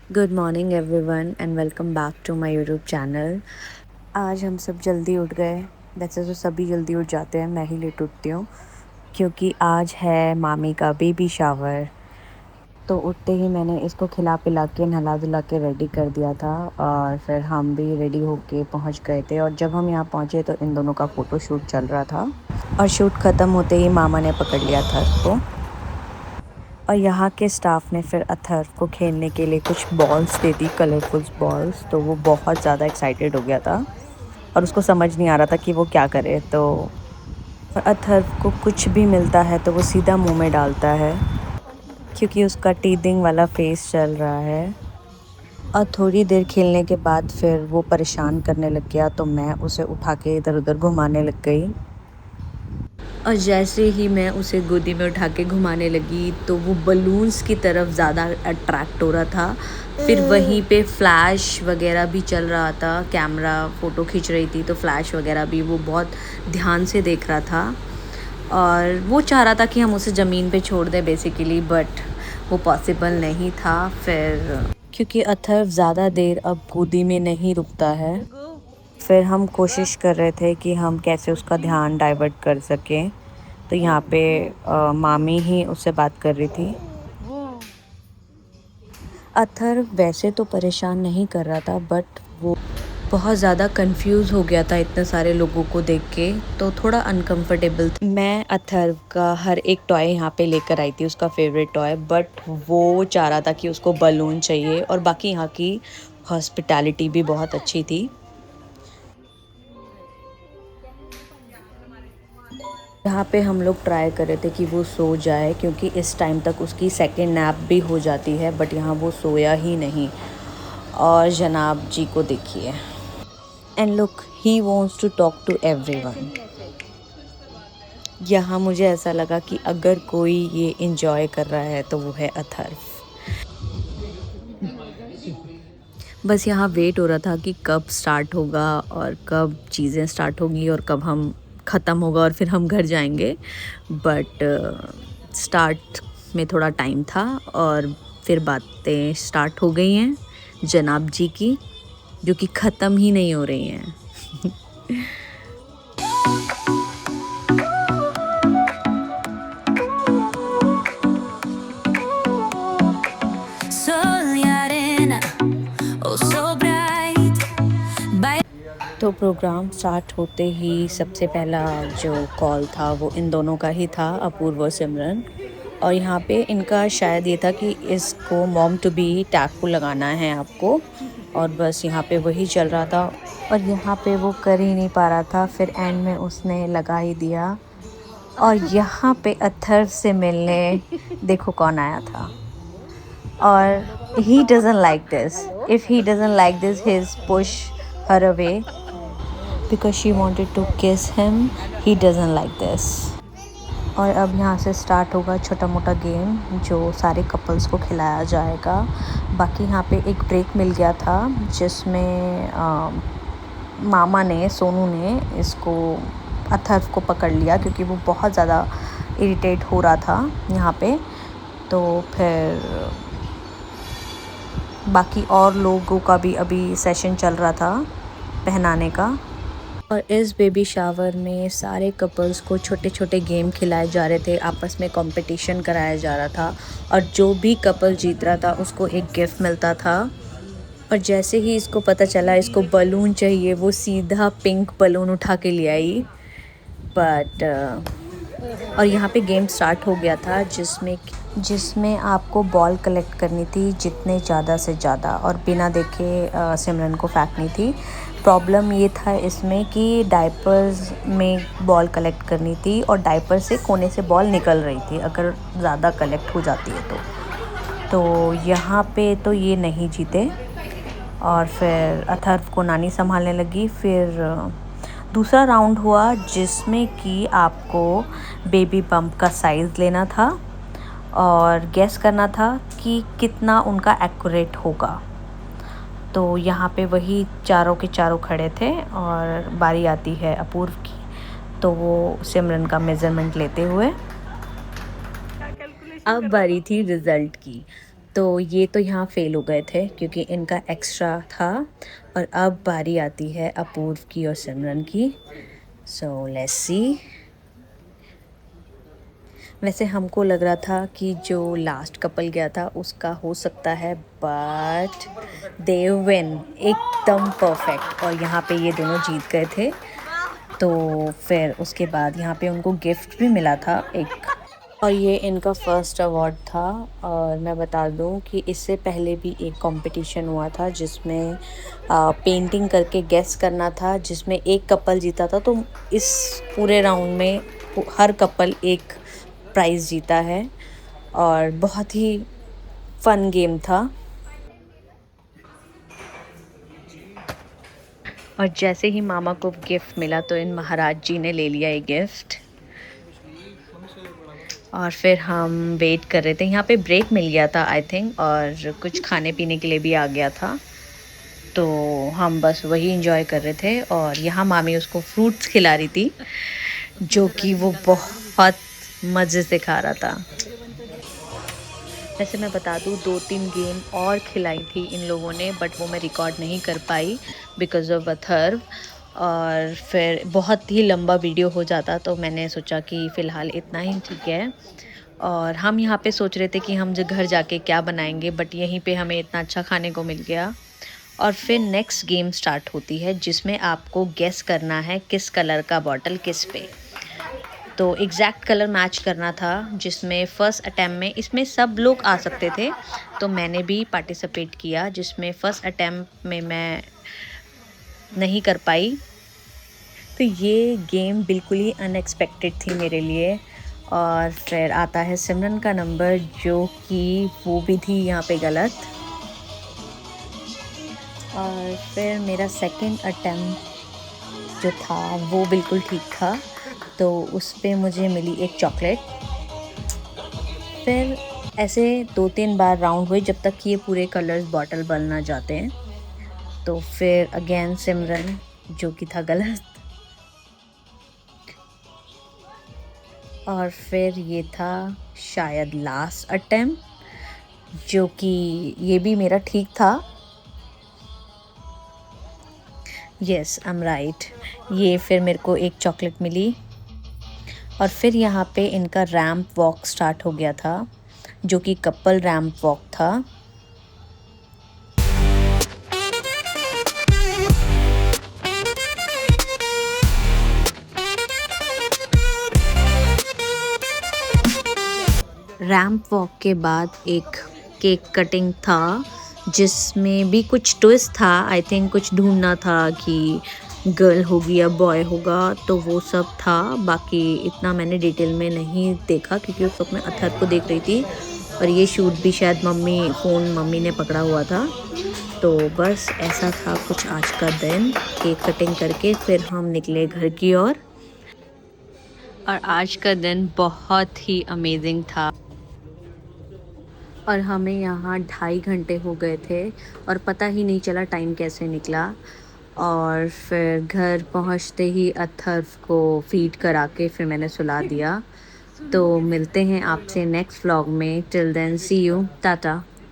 Good morning everyone and welcome back to my YouTube channel. आज हम सब जल्दी उठ गए। वैसे तो सभी जल्दी उठ जाते हैं, मैं ही लेट उठती हूँ क्योंकि आज है मामी का बेबी शावर। तो उठते ही मैंने इसको खिला पिला के नहला धुला के रेडी कर दिया था और फिर हम भी रेडी होके पहुँच गए थे। और जब हम यहाँ पहुँचे तो इन दोनों का फ़ोटो शूट चल रहा था और शूट ख़त्म होते ही मामा ने पकड़ लिया था इसको। और यहाँ के स्टाफ ने फिर अथर्व को खेलने के लिए कुछ बॉल्स दे दी, कलरफुल बॉल्स। तो वो बहुत ज़्यादा एक्साइटेड हो गया था और उसको समझ नहीं आ रहा था कि वो क्या करे। तो अथर्व को कुछ भी मिलता है तो वो सीधा मुंह में डालता है क्योंकि उसका टीदिंग वाला फेस चल रहा है। और थोड़ी देर खेलने के बाद फिर वो परेशान करने लग गया तो मैं उसे उठा के इधर उधर घुमाने लग गई। और जैसे ही मैं उसे गोदी में उठा के घुमाने लगी तो वो बलून्स की तरफ ज़्यादा अट्रैक्ट हो रहा था। फिर वहीं पे फ्लैश वगैरह भी चल रहा था, कैमरा फ़ोटो खींच रही थी तो फ्लैश वगैरह भी वो बहुत ध्यान से देख रहा था। और वो चाह रहा था कि हम उसे ज़मीन पे छोड़ दें बेसिकली, बट वो पॉसिबल नहीं था। फिर क्योंकि अथर्व ज़्यादा देर अब गोदी में नहीं रुकता है, फिर हम कोशिश कर रहे थे कि हम कैसे उसका ध्यान डाइवर्ट कर सकें। तो यहाँ पे मामी ही उससे बात कर रही थी। अथर्व वैसे तो परेशान नहीं कर रहा था बट वो बहुत ज़्यादा कंफ्यूज हो गया था इतने सारे लोगों को देख के, तो थोड़ा अनकंफर्टेबल था। मैं अथर्व का हर एक टॉय यहाँ पे लेकर आई थी, उसका फेवरेट टॉय, बट वो चाह रहा था कि उसको बलून चाहिए। और बाकी यहाँ की हॉस्पिटैलिटी भी बहुत अच्छी थी। यहाँ पे हम लोग ट्राई कर रहे थे कि वो सो जाए क्योंकि इस टाइम तक उसकी सेकेंड नैप भी हो जाती है, बट यहाँ वो सोया ही नहीं। और जनाब जी को देखिए, and look, he wants to talk to everyone. यहाँ मुझे ऐसा लगा कि अगर कोई ये इंजॉय कर रहा है तो वो है अथर्व। बस यहाँ वेट हो रहा था कि कब स्टार्ट होगा और कब चीज़ें स्टार्ट होंगी और कब हम ख़त्म होगा और फिर हम घर जाएंगे। बट स्टार्ट में थोड़ा टाइम था और फिर बातें स्टार्ट हो गई हैं जनाब जी की, जो कि ख़त्म ही नहीं हो रही हैं। तो प्रोग्राम स्टार्ट होते ही सबसे पहला जो कॉल था वो इन दोनों का ही था, अपूर्व और सिमरन। और यहाँ पे इनका शायद ये था कि इसको मॉम टू बी टैग को लगाना है आपको, और बस यहाँ पे वही चल रहा था। और यहाँ पे वो कर ही नहीं पा रहा था, फिर एंड में उसने लगा ही दिया। और यहाँ पे अथर्व से मिलने देखो कौन आया था। और he doesn't like this. If he doesn't like this, he's push her away because she wanted to kiss him. He doesn't like this. और अब यहाँ से स्टार्ट होगा छोटा मोटा गेम जो सारे कपल्स को खिलाया जाएगा। बाकी यहाँ पे एक ब्रेक मिल गया था जिसमें मामा ने, सोनू ने इसको, अथर्व को पकड़ लिया क्योंकि वो बहुत ज़्यादा इरिटेट हो रहा था यहाँ पे। तो फिर बाकी और लोगों का भी अभी सेशन चल रहा था पहनाने का। और इस बेबी शावर में सारे कपल्स को छोटे छोटे गेम खिलाए जा रहे थे, आपस में कंपटीशन कराया जा रहा था। और जो भी कपल जीत रहा था उसको एक गिफ्ट मिलता था। और जैसे ही इसको पता चला इसको बलून चाहिए, वो सीधा पिंक बलून उठा के ले आई। बट और यहाँ पे गेम स्टार्ट हो गया था जिसमें आपको बॉल कलेक्ट करनी थी जितने ज़्यादा से ज़्यादा, और बिना देखे सिमरन को फेंकनी थी। प्रॉब्लम ये था इसमें कि डायपर्स में बॉल कलेक्ट करनी थी और डायपर से कोने से बॉल निकल रही थी अगर ज़्यादा कलेक्ट हो जाती है तो यहाँ पे तो ये नहीं जीते। और फिर अथर्व को नानी संभालने लगी। फिर दूसरा राउंड हुआ जिसमें कि आपको बेबी बम्प का साइज़ लेना था और गेस करना था कि कितना उनका एक्यूरेट होगा। तो यहाँ पे वही चारों के चारों खड़े थे और बारी आती है अपूर्व की, तो वो सिमरन का मेज़रमेंट लेते हुए। अब बारी थी रिज़ल्ट की। तो ये तो यहाँ फ़ेल हो गए थे क्योंकि इनका एक्स्ट्रा था। और अब बारी आती है अपूर्व की और सिमरन की। So let's see. वैसे हमको लग रहा था कि जो लास्ट कपल गया था उसका हो सकता है, बट दे विन एकदम परफेक्ट। और यहाँ पे ये दोनों जीत गए थे। तो फिर उसके बाद यहाँ पे उनको गिफ्ट भी मिला था एक, और ये इनका फर्स्ट अवार्ड था। और मैं बता दूं कि इससे पहले भी एक कंपटीशन हुआ था जिसमें पेंटिंग करके गेस करना था, जिसमें एक कपल जीता था। तो इस पूरे राउंड में हर कपल एक प्राइज़ जीता है और बहुत ही फन गेम था। और जैसे ही मामा को गिफ्ट मिला तो इन महाराज जी ने ले लिया ये गिफ्ट। और फिर हम वेट कर रहे थे, यहाँ पे ब्रेक मिल गया था आई थिंक, और कुछ खाने पीने के लिए भी आ गया था। तो हम बस वही इंजॉय कर रहे थे। और यहाँ मामी उसको फ्रूट्स खिला रही थी, जो कि वो बहुत मज़े से खा रहा था। वैसे मैं बता दूँ 2-3 गेम और खिलाई थी इन लोगों ने, बट वो मैं रिकॉर्ड नहीं कर पाई बिकॉज़ ऑफ अथर्व। और फिर बहुत ही लंबा वीडियो हो जाता, तो मैंने सोचा कि फ़िलहाल इतना ही ठीक है। और हम यहाँ पे सोच रहे थे कि हम जो घर जाके क्या बनाएंगे, बट यहीं पे हमें इतना अच्छा खाने को मिल गया। और फिर नेक्स्ट गेम स्टार्ट होती है जिसमें आपको गेस करना है किस कलर का बॉटल किस पे। तो एग्जैक्ट कलर मैच करना था, जिसमें फ़र्स्ट अटैम्प्ट में इसमें सब लोग आ सकते थे। तो मैंने भी पार्टिसिपेट किया, जिसमें फ़र्स्ट अटैम्प्ट में मैं नहीं कर पाई। तो ये गेम बिल्कुल ही अनएक्सपेक्टेड थी मेरे लिए। और फिर आता है सिमरन का नंबर, जो कि वो भी थी यहाँ पे गलत। और फिर मेरा सेकंड अटेम्प्ट जो था वो बिल्कुल ठीक था, तो उस पे मुझे मिली एक चॉकलेट। फिर ऐसे 2-3 बार राउंड हुए जब तक कि ये पूरे कलर्स बॉटल बन ना जाते हैं। तो फिर अगेन सिमरन, जो कि था गलत। और फिर ये था शायद लास्ट अटेम्प्ट, जो कि ये भी मेरा ठीक था। Yes, I am right. ये फिर मेरे को एक चॉकलेट मिली। और फिर यहाँ पे इनका रैंप वॉक स्टार्ट हो गया था, जो कि कपल रैंप वॉक था। रैंप वॉक के बाद एक केक कटिंग था, जिसमें भी कुछ ट्विस्ट था। आई थिंक कुछ ढूंढना था कि गर्ल होगी या बॉय होगा, तो वो सब था। बाकी इतना मैंने डिटेल में नहीं देखा क्योंकि उस वक्त मैं अथर्व को देख रही थी, और ये शूट भी शायद मम्मी ने पकड़ा हुआ था। तो बस ऐसा था कुछ आज का दिन। केक कटिंग करके फिर हम निकले घर की ओर। और आज का दिन बहुत ही अमेजिंग था। और हमें यहाँ 2.5 घंटे हो गए थे और पता ही नहीं चला टाइम कैसे निकला। और फिर घर पहुँचते ही अथर्व को फीड करा के फिर मैंने सुला दिया। तो मिलते हैं आपसे नेक्स्ट व्लॉग में। Till then see you, Tata.